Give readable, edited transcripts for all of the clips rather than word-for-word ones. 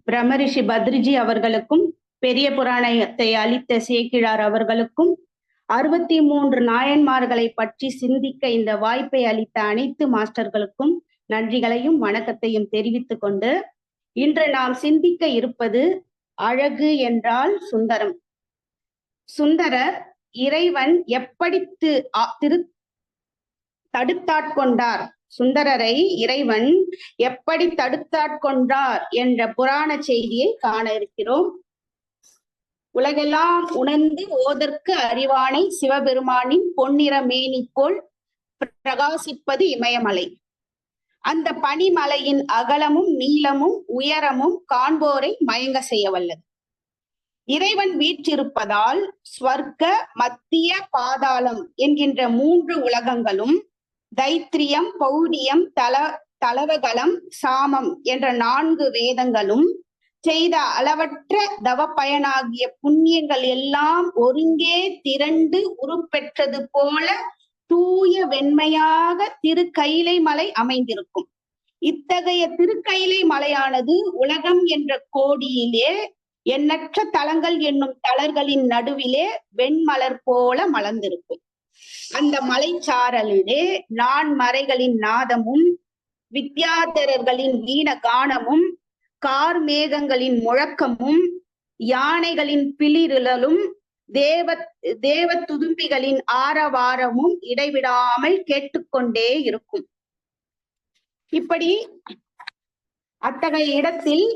பிரம்மரிஷி பத்ரிஜி அவர்களுக்கும் பெரிய புராணத்தை அளித்த சேக்கிழார் அவர்களுக்கும் 63 நாயன்மார்களை பற்றி சிந்திக்க இந்த வாய்ப்பை அளித்த அனைத்து மாஸ்டர்களுக்கும் நன்றிகளையும் வணக்கத்தையும் தெரிவித்துக் கொண்டு இன்று நாம் சிந்திக்க இருப்பது அழகு என்றால் சுந்தரம். சுந்தரர் இறைவன் எப்படி தடுத்தாட்கொண்டார், சுந்தரரை இறைவன் எப்படி தடுத்தாட்கொண்டார் என்ற புராண செய்தியை காண இருக்கிறோம். உலகெல்லாம் உணர்ந்து ஓதற்கு அறிவானை சிவபெருமானின் பொன்னிற மேனி போல் பிரகாசிப்பது இமயமலை. அந்த பனிமலையின் அகலமும் நீளமும் உயரமும் காண்போரை மயங்க செய்ய வல்லது. இறைவன் வீற்றிருப்பதால் ஸ்வர்க்க, மத்திய, பாதாளம் என்கின்ற 3 உலகங்களும், தைத்திரியம், பௌடியம், தலவகலம், சாமம் என்ற 4 வேதங்களும் செய்த அளவற்ற தவ பயனாகிய புண்ணியங்கள் எல்லாம் ஒருங்கே திரண்டு உருப்பெற்றது போல தூய வெண்மையாக திருக்கைலை மலை அமைந்திருக்கும். இத்தகைய திருக்கைலை மலையானது உலகம் என்ற கோடியிலே எண்ணற்ற தலங்கள் என்னும் தளர்களின் நடுவிலே வெண்மலர் போல மலர்ந்திருக்கும். அந்த மலைச்சாரலிலே நான்மறைகளின் நாதமும், வித்யாதரர்களின் வீண கானமும், கார்மேகங்களின் முழக்கமும், யானைகளின் பிளிருளலும், தேவ துதும்பிகளின் ஆரவாரமும் இடைவிடாமல் கேட்டுக்கொண்டே இருக்கும். இப்படி அத்தகைய இடத்தில்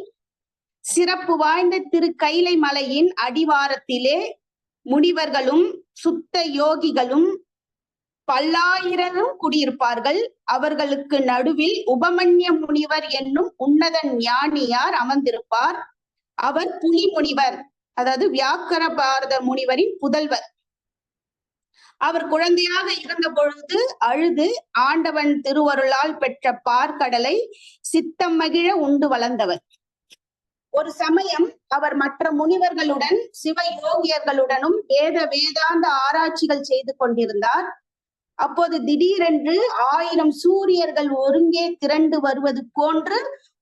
சிறப்பு வாய்ந்த திருக்கைலை மலையின் அடிவாரத்திலே முனிவர்களும் சுத்த யோகிகளும் பல்லாயிரரும் குடியிருப்பார்கள். அவர்களுக்கு நடுவில் உபமன்ய முனிவர் என்னும் உன்னத ஞானியார் அமர்ந்திருப்பார். அவர் புலி முனிவர், அதாவது வியாக்கர பாரத முனிவரின் புதல்வர். அவர் குழந்தையாக இருந்த பொழுது அழுது ஆண்டவன் திருவருளால் பெற்ற பார்க்கடலை சித்தம் மகிழ உண்டு வளர்ந்தவர். ஒரு சமயம் அவர் மற்ற முனிவர்களுடன் சிவயோகியர்களுடனும் வேதாந்த ஆராய்ச்சிகள் செய்து கொண்டிருந்தார். அப்போது திடீரென்று 1000 சூரியர்கள் ஒருங்கே திரண்டு வருவது போன்று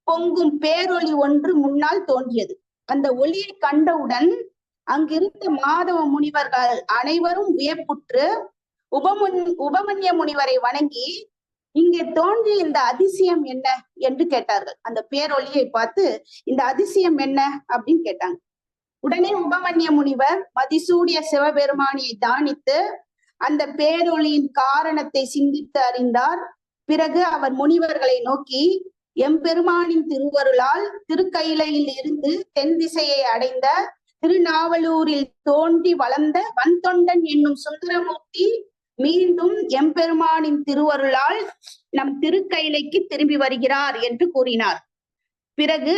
பொங்கும் பேரொளி ஒன்று முன்னால் தோன்றியது. அந்த ஒளியை கண்டவுடன் அங்கிருந்த மாதவ முனிவர்கள் அனைவரும் வியப்புற்று உபமன்ய முனிவரை வணங்கி, இங்கே தோன்றிய இந்த அதிசயம் என்ன என்று கேட்டார்கள். அந்த பேரொளியை பார்த்து இந்த அதிசயம் என்ன அப்படின்னு கேட்டாங்க. உடனே உபமன்ய முனிவர் மதிசூடிய சிவபெருமானியை தானித்து அந்த பேரொளியின் காரணத்தை சிந்தித்து அறிந்தார். பிறகு அவர் முனிவர்களை நோக்கி, எம்பெருமானின் திருவருளால் திருக்கைலையில் இருந்து தென் திசையை அடைந்த திருநாவலூரில் தோன்றி வளர்ந்த வன்தொண்டன் என்னும் சுந்தரமூர்த்தி மீண்டும் எம்பெருமானின் திருவருளால் நம் திருக்கைலைக்கு திரும்பி வருகிறார் என்று கூறினார். பிறகு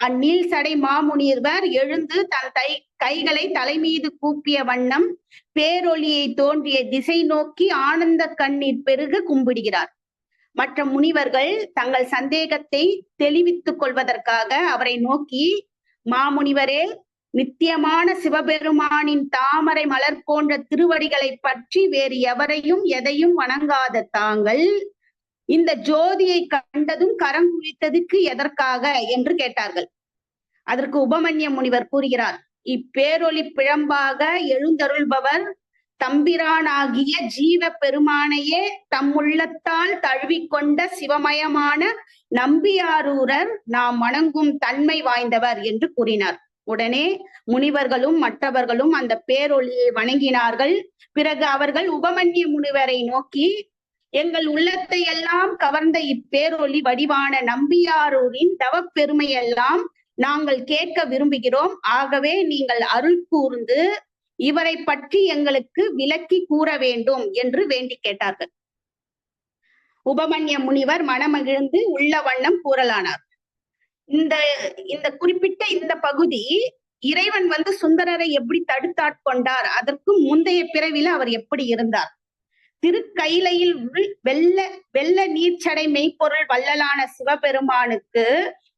அந்நீல் சடை மாமுனிவர் எழுந்து தன் கைகளை தலைமீது கூப்பிய வண்ணம் பேரொளியை தோன்றிய திசை நோக்கி ஆனந்த கண்ணீர் பெருக கும்பிடுகிறார். மற்ற முனிவர்கள் தங்கள் சந்தேகத்தை தெளிவித்துக் கொள்வதற்காக அவரை நோக்கி, மாமுனிவரே, நித்தியமான சிவபெருமானின் தாமரை மலர் போன்ற திருவடிகளை பற்றி வேறு எவரையும் எதையும் வணங்காத தாங்கள் இந்த ஜோதியை கண்டதும் கரம் குவித்ததுக்கு எதற்காக என்று கேட்டார்கள். அதற்கு உபமன்ய முனிவர் கூறுகிறார், இப்பேரொளி பிழம்பாக எழுந்தருள்பவர் தம்பிரானாகிய ஜீவ பெருமானையே தம்முள்ளத்தால் தழுவிக்கொண்ட சிவமயமான நம்பியாரூரர் நாம் வணங்கும் தன்மை வாய்ந்தவர் என்று கூறினார். உடனே முனிவர்களும் மற்றவர்களும் அந்த பேரொளியை வணங்கினார்கள். பிறகு அவர்கள் உபமன்ய முனிவரை நோக்கி, எங்கள் உள்ளத்தை எல்லாம் கவர்ந்த இப்பேரொளி வடிவான நம்பியாரூரின் தவப்பெருமையெல்லாம் நாங்கள் கேட்க விரும்புகிறோம். ஆகவே நீங்கள் அருள் கூர்ந்து இவரை பற்றி எங்களுக்கு விளக்கி கூற வேண்டும் என்று வேண்டி கேட்டார்கள். உபமன்ய முனிவர் மனமகிழ்ந்து உள்ள வண்ணம் கூறலானார். இந்த குறிப்பிட்ட இந்த பகுதி இறைவன் சுந்தரரை எப்படி தடுத்தாட்கொண்டார், அதற்கு முந்தைய பிறவில அவர் எப்படி இருந்தார், திருக்கைலையில் வெள்ள நீர்ச்சடை மெய்ப்பொருள் வள்ளலான சிவபெருமானுக்கு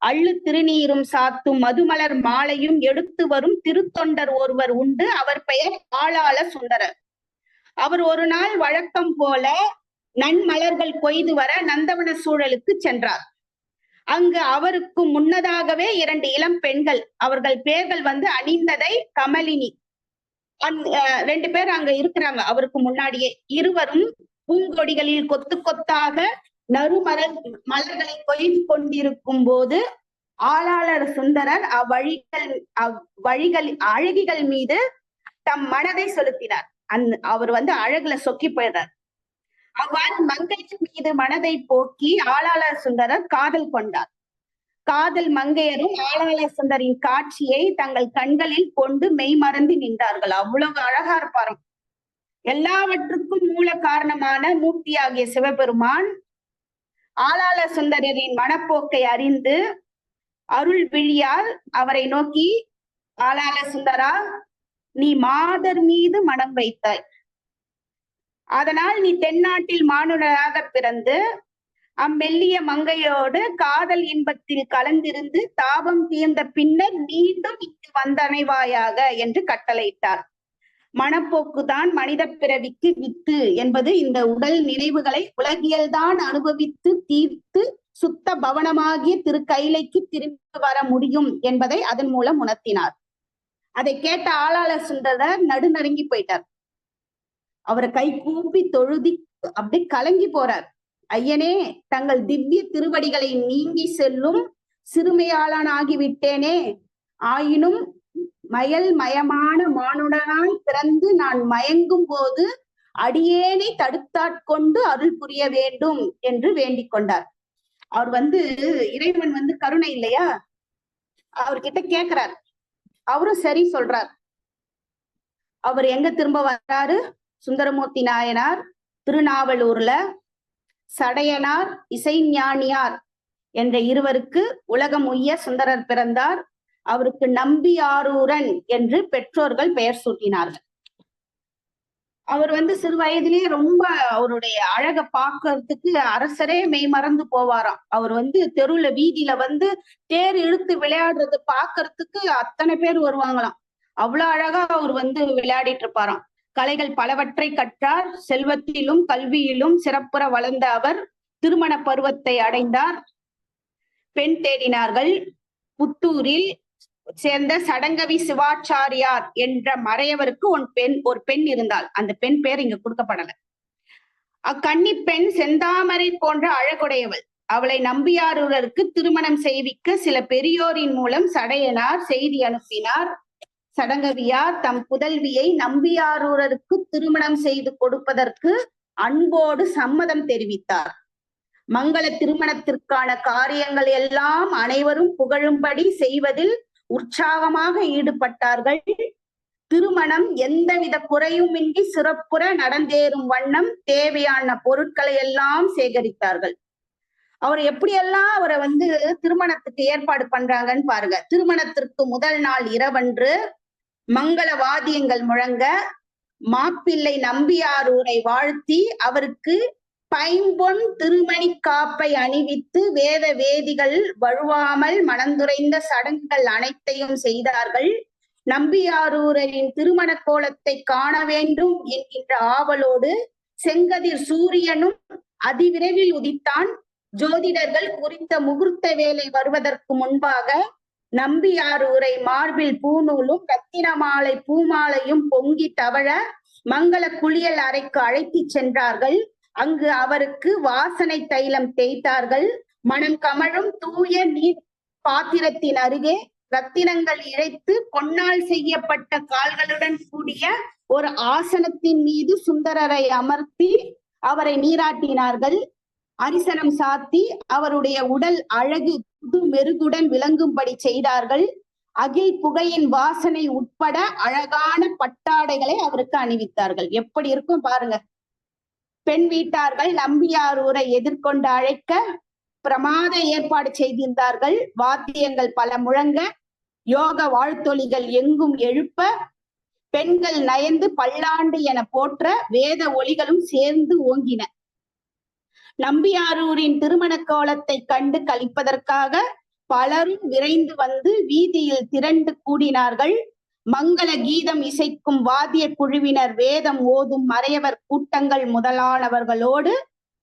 அள்ளு திருநீரும் சாத்தும் மதுமலர் மாலையும் எடுத்து வரும் திருத்தொண்டர் ஒருவர் உண்டு. அவர் பெயர் ஆளாள சுந்தரர். அவர் ஒரு நாள் வழக்கம் போல நன்மலர்கள் கொய்து வர நந்தவன சூழலுக்கு சென்றார். அங்கு அவருக்கு முன்னதாகவே 2 இளம் பெண்கள், அவர்கள் பேர்கள் வந்து அணிந்ததை, கமலினி, 2 பேர் அங்க இருக்கிறாங்க அவருக்கு முன்னாடியே. இருவரும் பூங்கொடிகளில் கொத்து கொத்தாக மலர்களை கொய்து கொண்டிருக்கும் போது ஆளாளர் சுந்தரர் அவ்வழிகள் அழகிகள் மீது தம் மனதை செலுத்தினார். அவர் வந்து அழகுல சொக்கி போயிடுறார். அவ்வாறு மங்கையின் மீது மனதை போக்கி ஆளாளர் சுந்தரர் காதல் கொண்டார். காதல் மங்கையரும் ஆளாளர் சுந்தரின் காட்சியை தங்கள் கண்களில் கொண்டு மெய்மறந்து நின்றார்கள். அவ்வளவு அழகா இருப்பாரு. எல்லாவற்றுக்கும் மூல காரணமான மூர்த்தியாகிய சிவபெருமான் ஆளாளர் சுந்தரரின் மனப்போக்கை அறிந்து அருள் விழியால் அவரை நோக்கி, ஆளாளர் சுந்தரா, நீ மாதர் மீது மனம் வைத்தாய். அதனால் நீ தென்னாட்டில் மானுடராக பிறந்து அம்மெல்லிய மங்கையோடு காதல் இன்பத்தில் கலந்திருந்து தாபம் தீர்ந்த பின்னர் மீண்டும் இங்கு வந்தணைவாயாக என்று கட்டளையிட்டார். மனப்போக்குதான் மனித பிறவிக்கு வித்து என்பது இந்த உடல் நினைவுகளை உலகியல்தான் அனுபவித்து தீர்த்து சுத்த பவனமாகிய திருக்கைலைக்கு திரும்பி வர முடியும் என்பதை அதன் மூலம் உணர்த்தினார். அதை கேட்ட ஆளாளர் சுந்தரர் நடுநடுங்கி போயிட்டார். அவரை கை கூப்பி தொழுதி அப்படி கலங்கி போறார். ஐயனே, தங்கள் திவ்ய திருவடிகளை நீங்கி செல்லும் சிறுமையாளன் ஆகிவிட்டேனே. ஆயினும் மயல் மயமான மானுடனாய் பிறந்து நான் மயங்கும் போது அடியேனை தடுத்தாட்கொண்டு அருள் புரிய வேண்டும் என்று வேண்டிக் கொண்டார். அவர் வந்து இறைவன் வந்து கருணை இல்லையா, அவர்கிட்ட கேக்குறார். அவரும் சரி சொல்றார். அவர் எங்க திரும்ப வர்றாரு? சுந்தரமூர்த்தி நாயனார் திருநாவலூர்ல சடையனார் இசைஞானியார் என்ற இருவருக்கு உலகம் உய்ய சுந்தரர் பிறந்தார். அவருக்கு நம்பியாரூரன் என்று பெற்றோர்கள் பெயர் சூட்டினார்கள். அவர் வந்து சிறு வயதிலேயே ரொம்ப அவருடைய அழக பாக்குறதுக்கு அரசரே மெய் மறந்து போவாராம். அவர் வந்து தெருவுல வீதியில வந்து தேர் இழுத்து விளையாடுறது பாக்குறதுக்கு அத்தனை பேர் வருவாங்களாம். அவ்வளவு அழகா அவர் வந்து விளையாடிட்டு இருப்பாராம். கலைகள் பலவற்றை கற்றார். செல்வத்திலும் கல்வியிலும் சிறப்புற வளர்ந்த அவர் திருமண பருவத்தை அடைந்தார். பெண் தேடினார்கள். புத்தூரில் சேர்ந்த சடங்கவி சிவாச்சாரியார் என்ற மறையவருக்கு ஒரு பெண் இருந்தாள். அந்த பெண் பேர் இங்க கொடுக்கப்படல. அக்கன்னி பெண் செந்தாமரை போன்ற அழகுடையவள். அவளை நம்பியாரூரருக்கு திருமணம் செய்விக்க சில பெரியோரின் மூலம் சடையனார் செய்தி அனுப்பினார். சடங்கவியார் தம் புதல்வியை நம்பியாரூரருக்கு திருமணம் செய்து கொடுப்பதற்கு அன்போடு சம்மதம் தெரிவித்தார். மங்கள திருமணத்திற்கான காரியங்கள் எல்லாம் அனைவரும் புகழும்படி செய்வதில் உற்சாகமாக ஈடுபட்டார்கள். திருமணம் எந்தவித குறையுமின்றி சிறப்புற நடந்தேறும் வண்ணம் தேவையான பொருட்களை எல்லாம் சேகரித்தார்கள். அவர் எப்படியெல்லாம் அவரை வந்து திருமணத்துக்கு ஏற்பாடு பண்றாங்கன்னு பாருங்க. திருமணத்திற்கு முதல் நாள் இரவன்று மங்கள வாத்தியங்கள் முழங்க மாப்பிள்ளை நம்பியாரூரை வாழ்த்தி அவருக்கு பைம்பொன் திருமணி காப்பை அணிவித்து வேத வேதிகள் வழுவாமல் மனந்துரைந்த சடங்குகள் அனைத்தையும் செய்தார்கள். நம்பியாரூரின் திருமண கோலத்தை காண வேண்டும் என்கின்ற ஆவலோடு செங்கதிர் சூரியனும் அதிவிரைவில் உதித்தான். ஜோதிடர்கள் குறித்த முகூர்த்த வேலை வருவதற்கு முன்பாக நம்பியாரூரை மார்பில் பூநூலும் ரத்தின மாலை பூமாலையும் பொங்கி தவழ மங்கள குளியல் அறைக்கு அழைத்து சென்றார்கள். அங்கு அவருக்கு வாசனை தைலம் தேய்த்தார்கள். மனம் கமழும் தூய நீர் பாத்திரத்தின் அருகே ரத்தினங்கள் இழைத்து பொன்னால் செய்யப்பட்ட கால்களுடன் கூடிய ஒரு ஆசனத்தின் மீது சுந்தரரை அமர்த்தி அவரை நீராட்டினார்கள். அரிசனம் சாத்தி அவருடைய உடல் அழகு புது மெருகுடன் விளங்கும்படி செய்தார்கள். அகில் புகையின் வாசனை உட்பட அழகான பட்டாடைகளை அவருக்கு அணிவித்தார்கள். எப்படி இருக்கும் பாருங்க. பெண் வீட்டார்கள் நம்பியாரூரை எதிர்கொண்டு அழைக்க பிரமாத ஏற்பாடு செய்திருந்தார்கள். வாத்தியங்கள் பல முழங்க, யோக வாழ்த்தொலிகள் எங்கும் எழுப்ப, பெண்கள் நயந்து பல்லாண்டு என போற்ற வேத ஒலிகளும் சேர்ந்து ஓங்கின. நம்பியாரூரின் திருமண கோலத்தை கண்டு களிப்பதற்காக பலரும் விரைந்து வந்து வீதியில் திரண்டு கூடினார்கள். மங்கள கீதம் இசைக்கும் வாத்திய குழுவினர், வேதம் ஓதும் மறையவர் கூட்டங்கள் முதலானவர்களோடு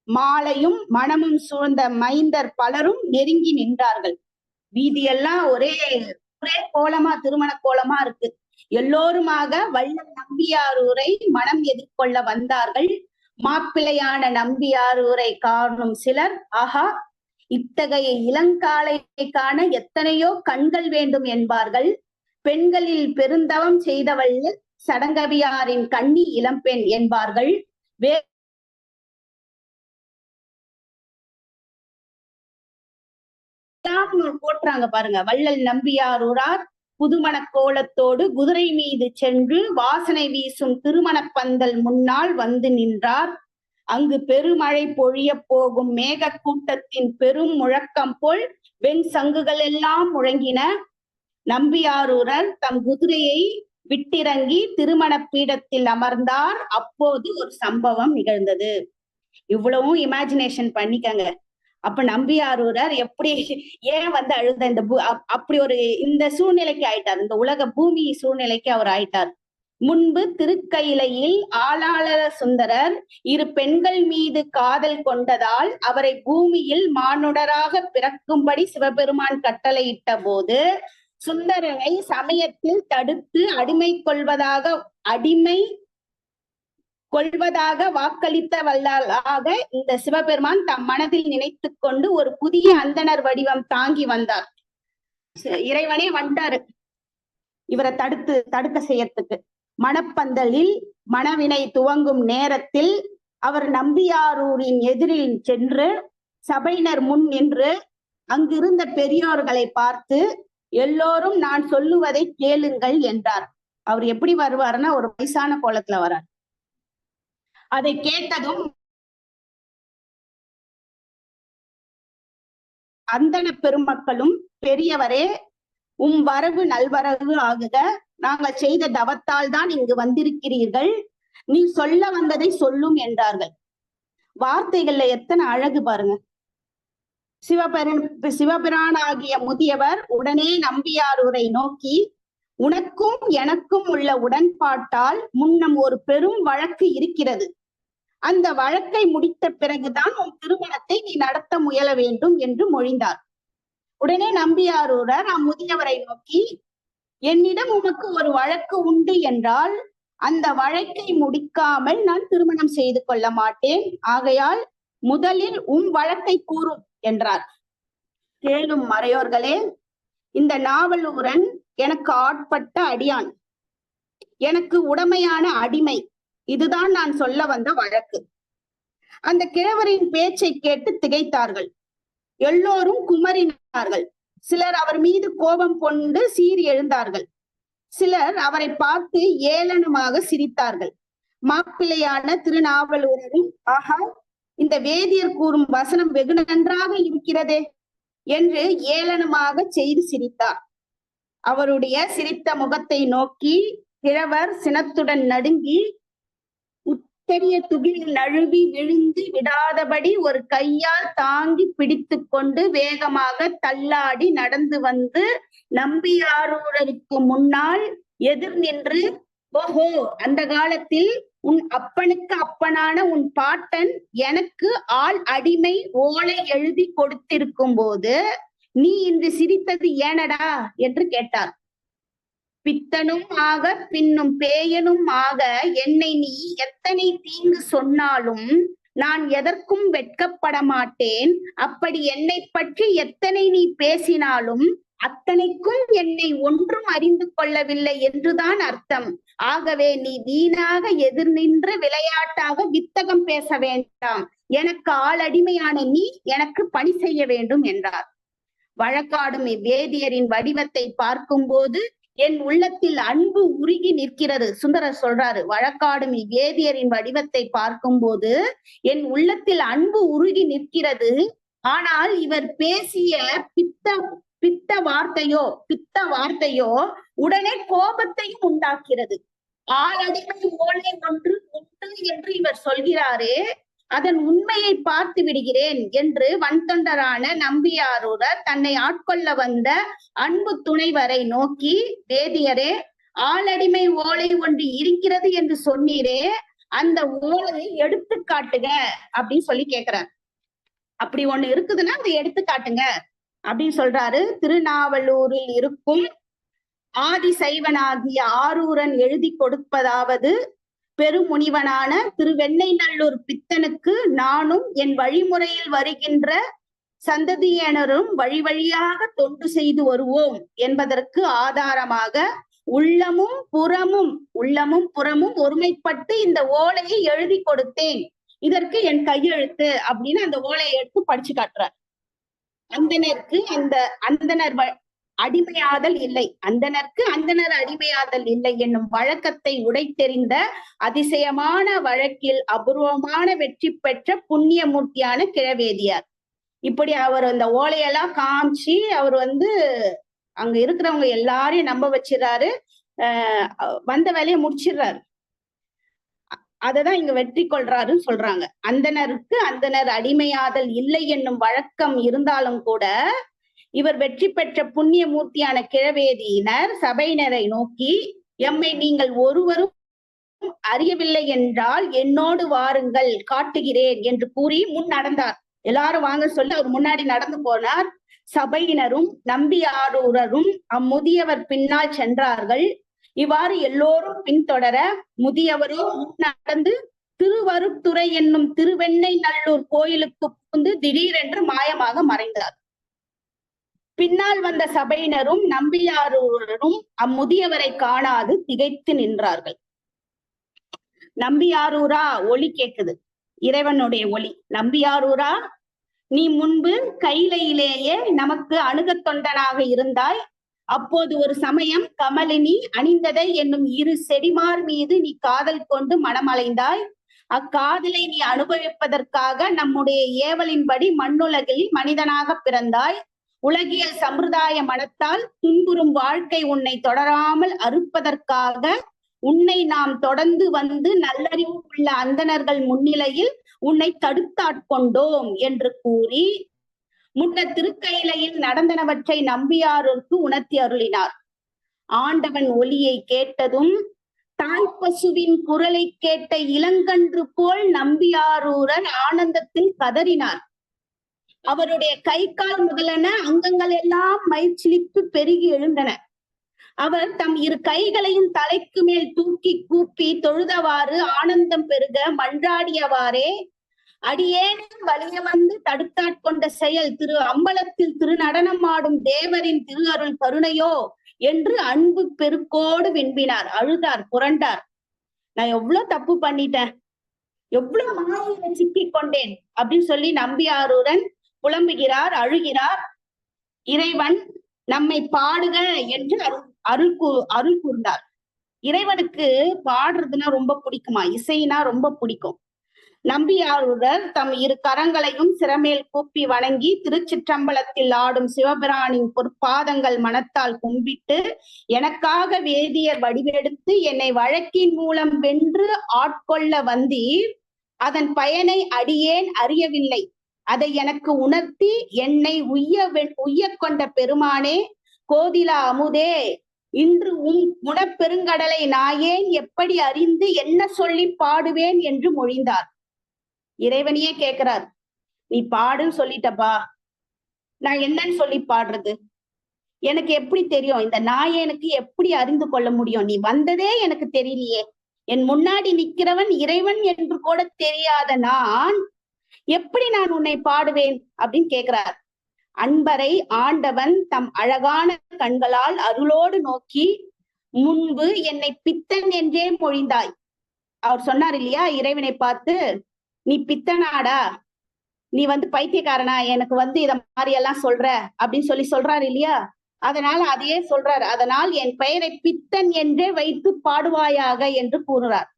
மாலையும் மணமும் சூழ்ந்த மைந்தர் பலரும் நெருங்கி நின்றார்கள். வீதியெல்லாம் ஒரே ஒரே கோலமா, திருமண கோலமா இருக்கு. எல்லோருமாக வள்ளல் நம்பியாரூரை மனம் எதிர்கொள்ள வந்தார்கள். மாப்பிள்ளையான நம்பியாரூரை காணும் சிலர், ஆஹா, இத்தகைய இளங்காலை காண எத்தனையோ கண்கள் வேண்டும் என்பார்கள். பெண்களில் பெருந்தவம் செய்தவள் சடங்கவியாரின் கண்ணி இளம்பெண் என்பார்கள். போட்டுறாங்க பாருங்க. வள்ளல் நம்பியாரூரார் புதுமண கோலத்தோடு குதிரை மீது சென்று வாசனை வீசும் திருமண பந்தல் முன்னால் வந்து நின்றார். அங்கு பெருமழை பொழிய போகும் மேக கூட்டத்தின் பெரும் முழக்கம் போல் வெண் சங்குகள் எல்லாம் முழங்கின. நம்பியாரூரர் தம் குதிரையை விட்டிறங்கி திருமண பீடத்தில் அமர்ந்தார். அப்போது ஒரு சம்பவம் நிகழ்ந்தது. இவ்வளவும் இமேஜினேஷன் பண்ணிக்கங்க. அப்ப நம்பியாரூரர் எப்படி ஏன் வந்து அழுத இந்த அப்படி ஒரு இந்த சூழ்நிலைக்கு ஆயிட்டார், இந்த உலக பூமி சூழ்நிலைக்கு அவர் ஆயிட்டார். முன்பு திருக்கையிலையில் ஆளாளர சுந்தரர் இரு பெண்கள் மீது காதல் கொண்டதால் அவரை பூமியில் மானுடராக பிறக்கும்படி சிவபெருமான் கட்டளையிட்ட போது சுந்தரரை சமயத்தில் தடுத்து அடிமை கொள்வதாக வாக்களித்த வல்லாக இந்த சிவபெருமான் தம் மனதில் நினைத்து கொண்டு ஒரு புதிய அந்தணர் வடிவம் தாங்கி வந்தார். இறைவனே வந்தாரு இவரை தடுக்க செய்யறதுக்கு. மணப்பந்தலில் மணவினை துவங்கும் நேரத்தில் அவர் நம்பியாரூரின் எதிரில் சென்று சபையினர் முன் நின்று அங்கிருந்த பெரியோர்களை பார்த்து, எல்லோரும் நான் சொல்லுவதை கேளுங்கள் என்றார். அவர் எப்படி வருவாருன்னா ஒரு வயசான கோலத்துல வரார். அதை கேட்டதும் அந்தண பெருமக்களும், பெரியவரே, வரவு நல்வரவு ஆகுக, நாங்கள் செய்த தவத்தால் தான் இங்கு வந்திருக்கிறீர்கள், நீ சொல்ல வந்ததை சொல்லும் என்றார்கள். வார்த்தைகள்ல எத்தனை அழகு பாருங்க. சிவபிரானாகிய முதியவர் உடனே நம்பியாரூரை நோக்கி, உனக்கும் எனக்கும் உள்ள உடன்பாட்டால் முன்னம் ஒரு பெரும் வழக்கு இருக்கிறது. அந்த வழக்கை முடித்த பிறகுதான் உன் திருமணத்தை நீ நடத்த முயல வேண்டும் என்று மொழிந்தார். உடனே நம்பியாரூரர் அம்முதியவரை நோக்கி, என்னிடம் உமக்கு ஒரு வழக்கு உண்டு என்றால் அந்த வழக்கை முடிக்காமல் நான் திருமணம் செய்து கொள்ள மாட்டேன். ஆகையால் முதலில் வழக்கை கூறும் என்றார். கேளும் மறையோர்களே, இந்த நாவலூரன் எனக்கு ஆட்பட்ட அடியான், எனக்கு உடமையான அடிமை. இதுதான் நான் சொல்ல வந்த வழக்கு. அந்த கிழவரின் பேச்சை கேட்டு திகைத்தார்கள். எல்லோரும் குமரினார்கள். சிலர் அவர் மீது கோபம் கொண்டு சீறி எழுந்தார்கள். சிலர் அவரை பார்த்து ஏளனமாக சிரித்தார்கள். மாப்பிள்ளையான திருநாவலூரரும், ஆஹா, இந்த வேதியர் கூறும் வசனம் வெகு நன்றாக இருக்கிறதே என்று ஏளனமாக செய்து சிரித்தார். அவருடைய சிரித்த முகத்தை நோக்கி கிழவர் சினத்துடன் நடுங்கி உத்தரிய துகில் நழுவி விழுந்து விடாதபடி ஒரு கையால் தாங்கி பிடித்து கொண்டு வேகமாக தள்ளாடி நடந்து வந்து நம்பியாரூரருக்கு முன்னால் எதிர் நின்று, ஓஹோ, அந்த காலத்தில் உன் அப்பனுக்கு அப்பனான உன் பாட்டன் எனக்கு ஆள் அடிமை ஓலை எழுதி கொடுத்திருக்கும் போது நீ இன்று சிரித்தது ஏனடா என்று கேட்டார். பித்தனும் ஆக பின்னும் பேயனும் ஆக என்னை நீ எத்தனை தீங்கு சொன்னாலும் நான் எதற்கும் வெட்கப்பட மாட்டேன். அப்படி என்னை பற்றி எத்தனை நீ பேசினாலும் அத்தனைக்கும் என்னை ஒன்றும் அறிந்து கொள்ளவில்லை என்றுதான் அர்த்தம். ஆகவே நீ வீணாக எதிர் நின்று விளையாட்டாக வித்தகம் பேச வேண்டாம். எனக்கு ஆளடிமையான நீ எனக்கு பணி செய்ய வேண்டும் என்றார். வழக்காடும் இவ்வேதியரின் வடிவத்தை பார்க்கும் போது என் உள்ளத்தில் அன்பு உருகி நிற்கிறது. சுந்தரர் சொல்றாரு, வழக்காடும் இவ்வேதியரின் வடிவத்தை பார்க்கும் போது என் உள்ளத்தில் அன்பு உருகி நிற்கிறது. ஆனால் இவர் பேசிய பித்த வார்த்தையோ உடனே கோபத்தையும் உண்டாக்கிறது. ஆளடிமை ஓலை ஒன்று உண்டு என்று இவர் சொல்கிறாரே, அதன் உண்மையை பார்த்து விடுகிறேன் என்று வன்தொண்டரான நம்பியாரூரர் தன்னை ஆட்கொள்ள வந்த அன்பு துணைவரை நோக்கி, வேதியரே, ஆளடிமை ஓலை ஒன்று இருக்கிறது என்று சொன்னீரே, அந்த ஓலையை எடுத்து காட்டுக அப்படின்னு சொல்லி கேக்குறாரு. அப்படி ஒண்ணு இருக்குதுன்னா அதை எடுத்து காட்டுங்க அப்படின்னு சொல்றாரு. திருநாவலூரில் இருக்கும் ஆதி சைவனாகிய ஆரூரன் எழுதி கொடுப்பதாவது, பெருமுனிவனான திருவெண்ணெய்நல்லூர் பித்தனுக்கு நானும் என் வழிமுறையில் வருகின்ற சந்ததியினரும் வழி வழியாக தொண்டு செய்து வருவோம் என்பதற்கு ஆதாரமாக உள்ளமும் புறமும் ஒருமைப்பட்டு இந்த ஓலையை எழுதி கொடுத்தேன், இதற்கு என் கையெழுத்து அப்படின்னு அந்த ஓலையை எடுத்து படிச்சு காட்டுறார். அந்தனருக்கு அந்தனர் அடிமையாதல் இல்லை, அந்தனர் அடிமையாதல் இல்லை என்னும் வழக்கத்தை உடைத்தெறிந்த அதிசயமான வழக்கில் அபூர்வமான வெற்றி பெற்ற புண்ணியமூர்த்தியான கிழவேதியார். இப்படி அவர் அந்த ஓலையெல்லாம் காமிச்சு அவர் அங்க இருக்கிறவங்க எல்லாரையும் நம்ப வச்சிடறாரு. வந்த வேலையை முடிச்சிடுறாரு. அததான் இங்க வெற்றி கொள்றாருன்னு சொல்றாங்க. அந்தனர் அடிமையாதல் இல்லை என்னும் வழக்கம் இருந்தாலும் கூட இவர் வெற்றி பெற்ற புண்ணிய மூர்த்தியான கிழவேதியினர் சபையினரை நோக்கி, எம்மை நீங்கள் ஒருவரும் அறியவில்லை என்றால் என்னோடு வாருங்கள் காட்டுகிறேன் என்று கூறி முன் நடந்தார். எல்லாரும் வாங்க சொல்லி அவர் முன்னாடி நடந்து போனார். சபையினரும் நம்பியாரூரரும் அம்முதியவர் பின்னால் சென்றார்கள். இவ்வாறு எல்லோரும் பின்தொடர முதியவரோ முன் நடந்து திருவருத்துறை என்னும் திருவெண்ணெய்நல்லூர் கோயிலுக்கு புகுந்து திடீரென்று மாயமாக மறைந்தார். பின்னால் வந்த சபையினரும் நம்பியாரூரரும் அம்முதியவரை காணாது திகைத்து நின்றார்கள். நம்பியாரூரா, ஒலி கேட்குது, இறைவனுடைய ஒலி. நம்பியாரூரா, நீ முன்பு கைலையிலேயே நமக்கு அணுகத் தொண்டனாக இருந்தாய். அப்போது ஒரு சமயம் கமலினி அணிந்ததை என்னும் இரு செடிமார் மீது நீ காதல் கொண்டு மனமலைந்தாய். அக்காதலை நீ அனுபவிப்பதற்காக நம்முடைய ஏவலின்படி மண்ணுலகில் மனிதனாக பிறந்தாய். உலகியல் சம்பிரதாய மனத்தால் துன்புறும் வாழ்க்கை உன்னை தொடராமல் அறுப்பதற்காக உன்னை நாம் தொடர்ந்து வந்து நல்லறிவு உள்ள அந்தணர்கள் முன்னிலையில் உன்னை தடுத்தாட்கொண்டோம் என்று கூறி முன்ன திருக்கையிலையில் நடந்தனவற்றை நம்பியாரூருக்கு உணர்த்தி அருளினார். ஆண்டவன் ஒலியை கேட்டதும் தாய்ப்பசுவின் குரலை கேட்ட இளங்கன்று போல் நம்பியாரூரர் ஆனந்தத்தில் கதறினார். அவருடைய கை கால் முதலென அங்கங்கள் எல்லாம் மயிர்ச்சிலிப்பு பெருகி எழுந்தன. அவர் தம் இரு கைகளையும் தலைக்கு மேல் தூக்கி கூப்பி தொழுதவாறு ஆனந்தம் பெருக மன்றாடியவாறே, அடியேனும் வலிய வந்து தடுத்தாட்கொண்ட செயல் திரு அம்பலத்தில் திருநடனம் ஆடும் தேவரின் திரு அருள் கருணையோ என்று அன்பு பெருக்கோடு விண்பினார். அழுதார், புரண்டார். நான் எவ்வளவு தப்பு பண்ணிட்டேன், எவ்வளவு மாயில சிக்கிக் கொண்டேன் அப்படின்னு சொல்லி நம்பியாரூரன் புலம்புகிறார், அழுகிறார். இறைவன் நம்மை பாடுக என்று அருள் கூர்ந்தார். இறைவனுக்கு பாடுறதுன்னா ரொம்ப பிடிக்குமா, இசைனா ரொம்ப பிடிக்கும். நம்பியாரூரர் தம் இரு கரங்களையும் சிரமேல் கூப்பி வணங்கி திருச்சிற்றம்பலத்தில் ஆடும் சிவபிரானின் பொற்பாதங்கள் மனத்தால் கும்பிட்டு, எனக்காக வேதியர் வடிவெடுத்து என்னை வழக்கின் மூலம் வென்று ஆட்கொள்ள வந்தீர். அதன் பயனை அடியேன் அறியவில்லை. அதை எனக்கு உணர்த்தி என்னை உய்ய கொண்ட பெருமானே, கோதிலா அமுதே, இன்று குணப்பெருங்கடலை நாயேன் எப்படி அறிந்து என்ன சொல்லி பாடுவேன் என்று மொழிந்தார். இறைவனையே கேட்கிறார், நீ பாடுன்னு சொல்லிட்டப்பா, நான் என்னன்னு சொல்லி பாடுறது? எனக்கு எப்படி தெரியும்? இந்த நாயனுக்கு எப்படி அறிந்து கொள்ள முடியும்? நீ வந்ததே எனக்கு தெரியலையே. என் முன்னாடி நிக்கிறவன் இறைவன் என்று கூட தெரியாத நான் எப்படி நான் உன்னை பாடுவேன் அப்படின்னு கேட்கிறார். அன்பரை ஆண்டவன் தம் அழகான கண்களால் அருளோடு நோக்கி, முன்பு என்னை பித்தன் என்றே மொழிந்தாய். அவர் சொன்னார் இல்லையா இறைவனை பார்த்து, நீ பித்தனாடா, நீ பைத்தியக்காரனா, எனக்கு இத மாதிரி எல்லாம் சொல்ற அப்படின்னு சொல்றாரு இல்லையா. அதனால அதையே சொல்றாரு. அதனால் என் பெயரை பித்தன் என்றே வைத்து பாடுவாயாக என்று கூறுறார்.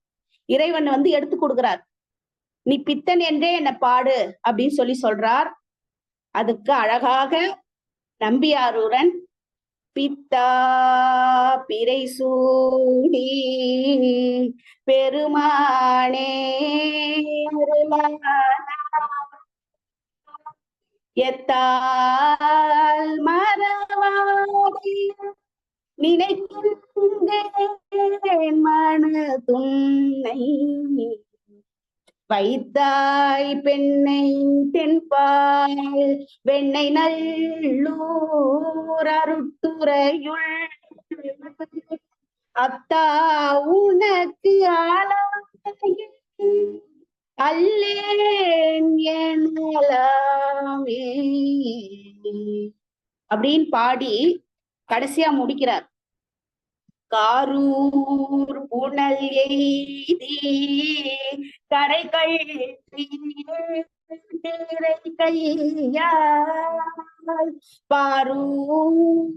இறைவன் எடுத்து கொடுக்கிறார். நீ பித்தன் என்றே என்ன பாடு அப்படின்னு சொல்றார். அதுக்கு அழகாக நம்பியாரூரன், பித்தா பிறை சூடி பெருமானே எத்தால் மறவாடி நினைக்கின்றேன் மன துன்னை வைத்தாய் பெண்ணை தென்பால் வெண்ணை நல்லூர் அருட்டுறையுள் அத்தா உனக்கு ஆளாயே அல்லேன் எனலாமே அப்படின்னு பாடி கடைசியா முடிக்கிறார். காரூர் புனல் எய்தி கரைகள் கையால் பாரூர்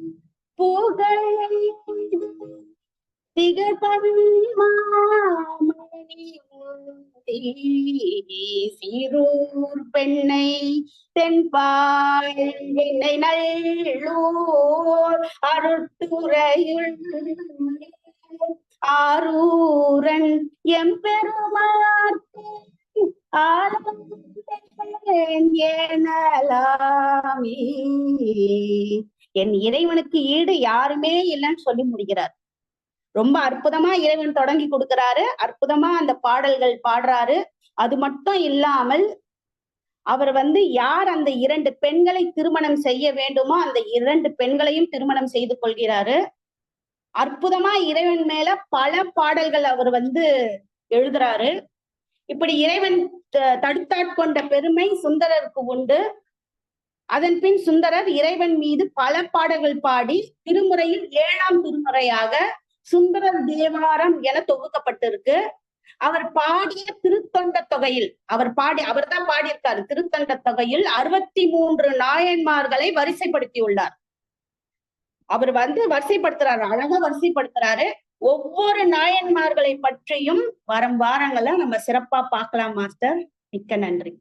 புகழ் சீரூர் பெண்ணை தென்பால் வெண்ணை நல்லூர் அருட்டுறையுள் ஆரூரன் எம்பெருமாற்கு எனலாமே. என் இறைவனுக்கு ஈடு யாருமே இல்லைன்னு சொல்லி முடிக்கிறார். ரொம்ப அற்புதமா இறைவன் தொடங்கி கொடுக்கிறாரு. அற்புதமா அந்த பாடல்கள் பாடுறாரு. அது மட்டும் இல்லாமல் அவர் யார் அந்த 2 பெண்களை திருமணம் செய்ய வேண்டுமோ அந்த 2 பெண்களையும் திருமணம் செய்து கொள்கிறாரு. அற்புதமா இறைவன் மேல பல பாடல்கள் அவர் எழுதுறாரு. இப்படி இறைவன் தடுத்தாட்கொண்ட பெருமை சுந்தரருக்கு உண்டு. அதன் பின் சுந்தரர் இறைவன் மீது பல பாடல்கள் பாடி திருமுறையில் 7ஆம் திருமுறையாக சுந்தரர் தேவாரம் என தொகுக்கப்பட்டிருக்கு. அவர் பாடிய திருத்தொண்ட தொகையில் அவர்தான் பாடியிருக்காரு. திருத்தொண்ட தொகையில் 63 நாயன்மார்களை வரிசைப்படுத்தியுள்ளார். அவர் வரிசைப்படுத்துறாரு, அழகா வரிசைப்படுத்துறாரு. ஒவ்வொரு நாயன்மார்களை பற்றியும் வரும் வாரங்களை நம்ம சிறப்பா பார்க்கலாம் மாஸ்டர். மிக்க நன்றி.